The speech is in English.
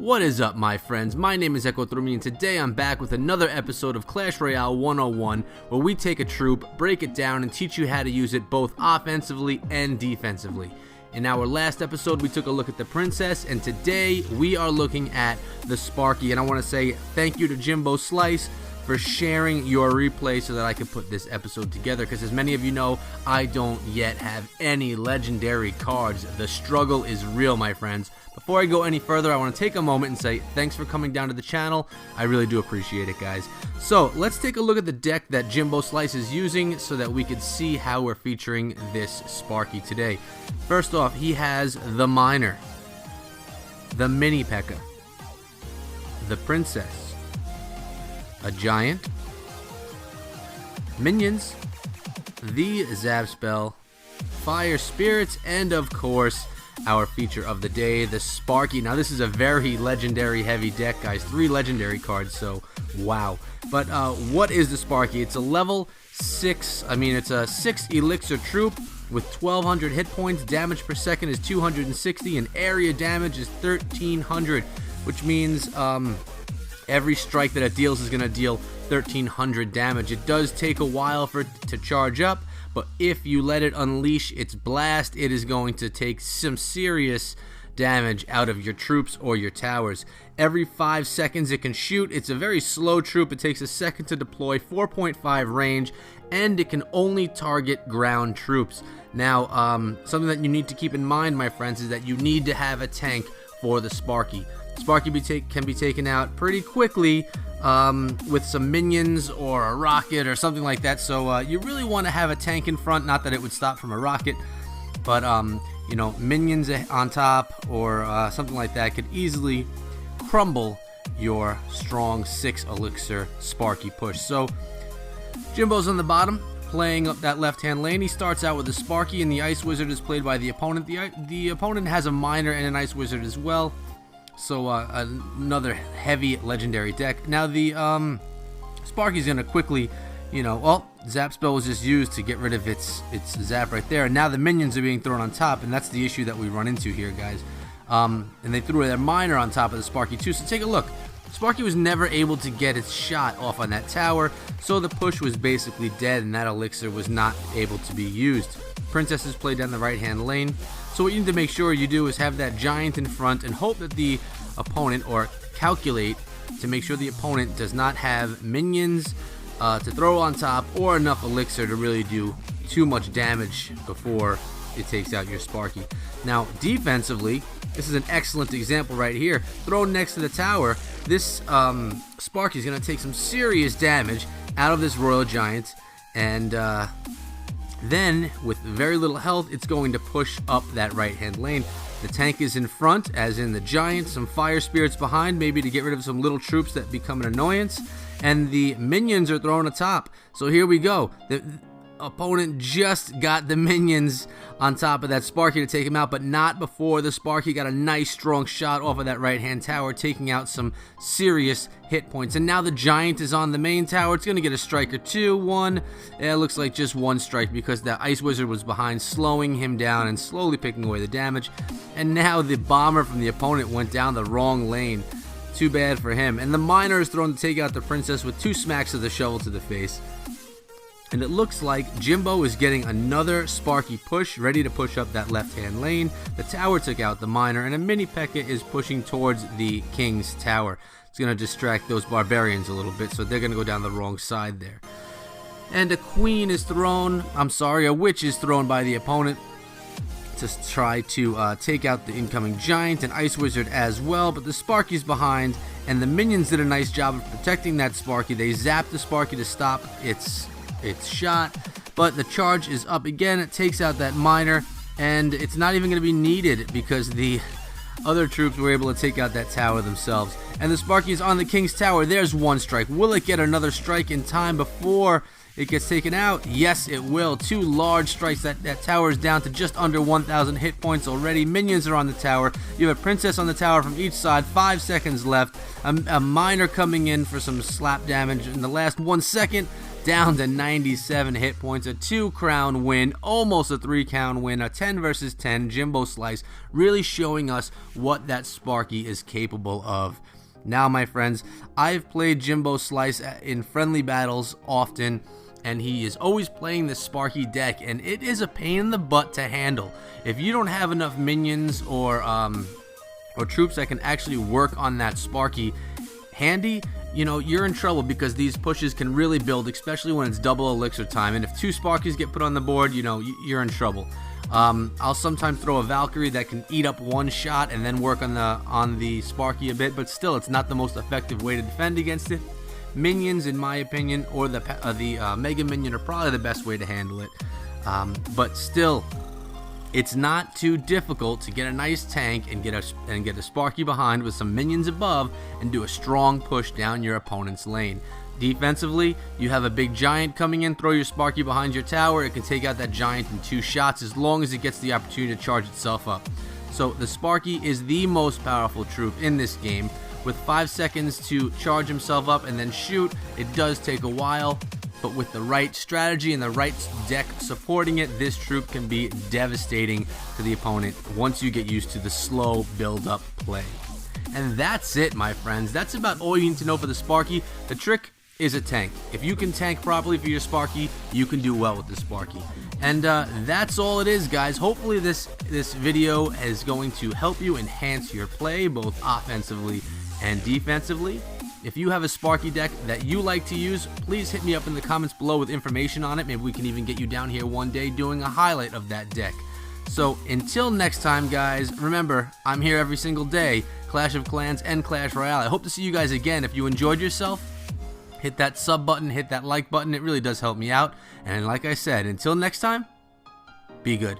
What is up, my friends? My name is Echo Thrumi, and today I'm back with another episode of Clash Royale 101, where we take a troop, break it down, and teach you how to use it both offensively and defensively. In our last episode, we took a look at the Princess, and today we are looking at the Sparky. And I want to say thank you to Jimbo Slice for sharing your replay so that I could put this episode together, because as many of you know, I don't yet have any legendary cards. The struggle is real, my friends. Before I go any further, I want to take a moment and say thanks for coming down to the channel. I really do appreciate it, guys. So let's take a look at the deck that Jimbo Slice is using so that we can see how we're featuring this Sparky today. First off, he has the Miner, the Mini P.E.K.K.A, the Princess, a Giant, Minions, the Zap Spell, Fire Spirits, and of course, our feature of the day, the Sparky. Now this is a very legendary heavy deck, guys. 3 legendary cards, so wow. But what is the Sparky? It's a level 6, it's a 6 elixir troop with 1200 hit points. Damage per second is 260 and area damage is 1300, which means every strike that it deals is going to deal 1300 damage. It does take a while for it to charge up, but if you let it unleash its blast, it is going to take some serious damage out of your troops or your towers. Every 5 seconds it can shoot. It's a very slow troop. It takes a second to deploy, 4.5 range, and it can only target ground troops. Now, something that you need to keep in mind, my friends, is that you need to have a tank for the Sparky. Sparky can be taken out pretty quickly with some minions or a rocket or something like that. So you really want to have a tank in front. Not that it would stop from a rocket, but minions on top or something like that could easily crumble your strong 6 elixir Sparky push. So Jimbo's on the bottom, playing up that left-hand lane. He starts out with a Sparky, and the Ice Wizard is played by the opponent. The opponent has a Miner and an Ice Wizard as well. So another heavy legendary deck. Now the Sparky's gonna quickly, Zap Spell was just used to get rid of its zap right there, and now the minions are being thrown on top, and that's the issue that we run into here, guys. And they threw their Miner on top of the Sparky too. So take a look. Sparky was never able to get its shot off on that tower, so the push was basically dead, and that elixir was not able to be used. Princess is played down the right-hand lane. So what you need to make sure you do is have that Giant in front and hope that the opponent, or calculate to make sure the opponent does not have minions to throw on top or enough elixir to really do too much damage before it takes out your Sparky. Now defensively, this is an excellent example right here. Thrown next to the tower, this Sparky is going to take some serious damage out of this Royal Giant, and then, with very little health, it's going to push up that right-hand lane. The tank is in front, as in the Giant, some Fire Spirits behind, maybe to get rid of some little troops that become an annoyance, and the minions are thrown atop. So here we go. The opponent just got the minions on top of that Sparky to take him out, but not before the Sparky got a nice strong shot off of that right-hand tower, taking out some serious hit points. And now the Giant is on the main tower. It's going to get a strike or two. One. It looks like just one strike because the Ice Wizard was behind, slowing him down and slowly picking away the damage. And now the Bomber from the opponent went down the wrong lane. Too bad for him. And the Miner is thrown to take out the Princess with 2 smacks of the shovel to the face. And it looks like Jimbo is getting another Sparky push, ready to push up that left-hand lane. The tower took out the Miner, and a Mini P.E.K.K.A is pushing towards the King's Tower. It's going to distract those barbarians a little bit, so they're going to go down the wrong side there. And a Witch is thrown by the opponent to try to take out the incoming Giant and Ice Wizard as well, but the Sparky's behind, and the minions did a nice job of protecting that Sparky. They zapped the Sparky to stop its shot, but the charge is up again. It takes out that Miner, and it's not even going to be needed because the other troops were able to take out that tower themselves. And the Sparky is on the King's Tower. There's one strike. Will it get another strike in time before it gets taken out? Yes, it will. 2 large strikes. That tower is down to just under 1,000 hit points already. Minions are on the tower. You have a Princess on the tower from each side. 5 seconds left. A Miner coming in for some slap damage in the last 1 second. down to 97 hit points, a 2-crown win, almost a 3-crown win, a 10 versus 10 Jimbo Slice, really showing us what that Sparky is capable of. Now, my friends, I've played Jimbo Slice in friendly battles often, and he is always playing the Sparky deck, and it is a pain in the butt to handle. If you don't have enough minions or troops that can actually work on that Sparky handy, you know, you're in trouble, because these pushes can really build, especially when it's double elixir time. And if 2 Sparkies get put on the board, you know, you're in trouble. I'll sometimes throw a Valkyrie that can eat up 1 shot and then work on the Sparky a bit, but still, it's not the most effective way to defend against it. Minions, in my opinion, or the Mega Minion are probably the best way to handle it. But still, it's not too difficult to get a nice tank and get a Sparky behind with some minions above and do a strong push down your opponent's lane. Defensively, you have a big giant coming in, throw your Sparky behind your tower. It can take out that giant in 2 shots as long as it gets the opportunity to charge itself up. So the Sparky is the most powerful troop in this game. With 5 seconds to charge himself up and then shoot, it does take a while, but with the right strategy and the right deck supporting it, this troop can be devastating to the opponent once you get used to the slow build-up play. And that's it, my friends. That's about all you need to know for the Sparky. The trick is a tank. If you can tank properly for your Sparky, you can do well with the Sparky. And that's all it is, guys. Hopefully this video is going to help you enhance your play, both offensively and defensively. If you have a Sparky deck that you like to use, please hit me up in the comments below with information on it. Maybe we can even get you down here one day doing a highlight of that deck. So until next time, guys, remember, I'm here every single day, Clash of Clans and Clash Royale. I hope to see you guys again. If you enjoyed yourself, hit that sub button, hit that like button. It really does help me out. And like I said, until next time, be good.